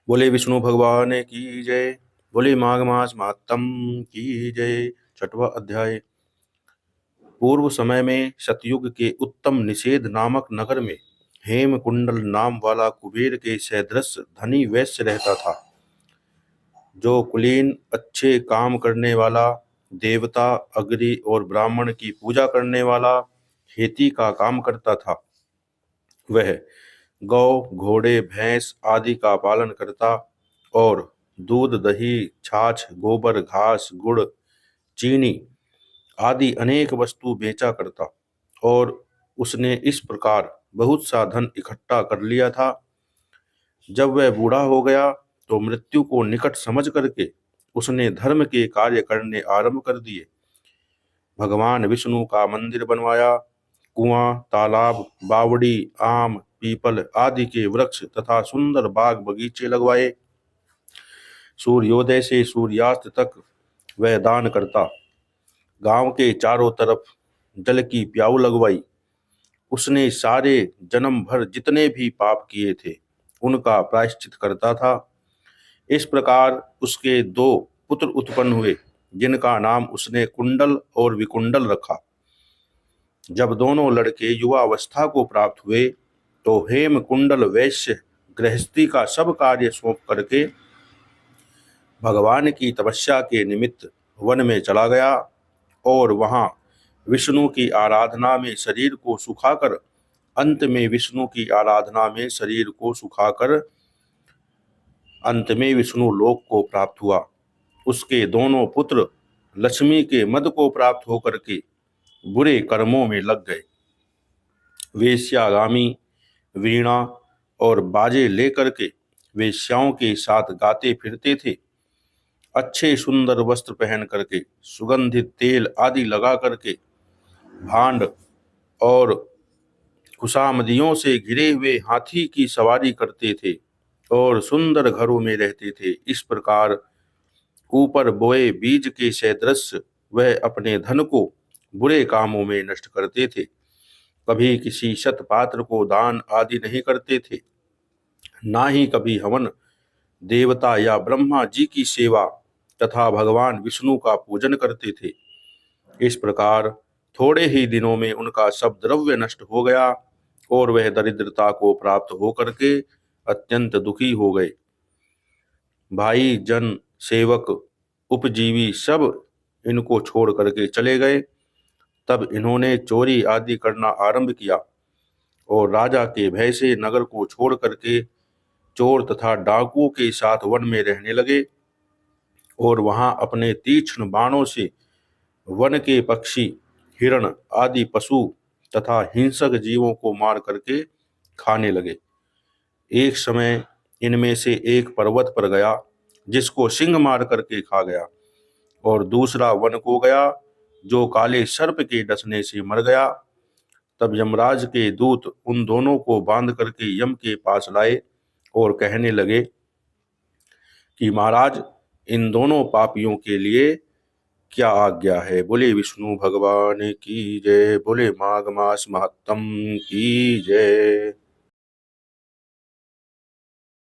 बोले विष्णु भगवान की जय। बोले माघ मास महात्म की जय। छठवां अध्याय। पूर्व समय में सतयुग के उत्तम निषेध नामक नगर में हेम कुंडल नाम वाला कुबेर के सदृश धनी वैश्य रहता था, जो कुलीन, अच्छे काम करने वाला, देवता, अग्नि और ब्राह्मण की पूजा करने वाला, खेती का काम करता था। वह गौ, घोड़े, भैंस आदि का पालन करता और दूध, दही, छाछ, गोबर, घास, गुड़, चीनी आदि अनेक वस्तु बेचा करता। और उसने इस प्रकार बहुत सा धन इकट्ठा कर लिया था। जब वह बूढ़ा हो गया तो मृत्यु को निकट समझ करके उसने धर्म के कार्य करने आरंभ कर दिए। भगवान विष्णु का मंदिर बनवाया, कुआं, तालाब, बावड़ी, आम, पीपल आदि के वृक्ष तथा सुंदर बाग बगीचे लगवाए। सूर्योदय से सूर्यास्त तक वह दान करता। गांव के चारों तरफ जल की प्याऊ लगवाई। उसने सारे जन्म भर जितने भी पाप किए थे उनका प्रायश्चित करता था। इस प्रकार उसके दो पुत्र उत्पन्न हुए, जिनका नाम उसने कुंडल और विकुंडल रखा। जब दोनों लड़के युवावस्था को प्राप्त हुए तो हेम कुंडल वैश्य गृहस्थी का सब कार्य सौंप करके भगवान की तपस्या के निमित्त वन में चला गया और वहां विष्णु की आराधना में शरीर को सुखाकर अंत में विष्णु लोक को प्राप्त हुआ। उसके दोनों पुत्र लक्ष्मी के मद को प्राप्त होकर के बुरे कर्मों में लग गए। वेश्यागामी वीणा और बाजे लेकर के वेश्याओं के साथ गाते फिरते थे। अच्छे सुंदर वस्त्र पहन करके, सुगंधित तेल आदि लगा करके, भांड और खुशामदियों से घिरे हुए हाथी की सवारी करते थे और सुंदर घरों में रहते थे। इस प्रकार ऊपर बोए बीज के सदृश वह अपने धन को बुरे कामों में नष्ट करते थे। कभी किसी शत पात्र को दान आदि नहीं करते थे, ना ही कभी हवन, देवता या ब्रह्मा जी की सेवा तथा भगवान विष्णु का पूजन करते थे। इस प्रकार थोड़े ही दिनों में उनका सब द्रव्य नष्ट हो गया और वह दरिद्रता को प्राप्त होकर के अत्यंत दुखी हो गए। भाई, जन, सेवक, उपजीवी सब इनको छोड़ करके चले गए। तब इन्होंने चोरी आदि करना आरंभ किया और राजा के भय से नगर को छोड़ करके चोर तथा डाकुओं के साथ वन में रहने लगे और वहां अपने तीक्ष्ण बाणों से वन के पक्षी, हिरण आदि पशु तथा हिंसक जीवों को मार करके खाने लगे। एक समय इनमें से एक पर्वत पर गया, जिसको सिंह मार करके खा गया, और दूसरा वन को गया, जो काले सर्प के डसने से मर गया। तब यमराज के दूत उन दोनों को बांध करके यम के पास लाए और कहने लगे कि महाराज, इन दोनों पापियों के लिए क्या आज्ञा है। बोले विष्णु भगवान की जय। बोले माघ मास महात्म की जय।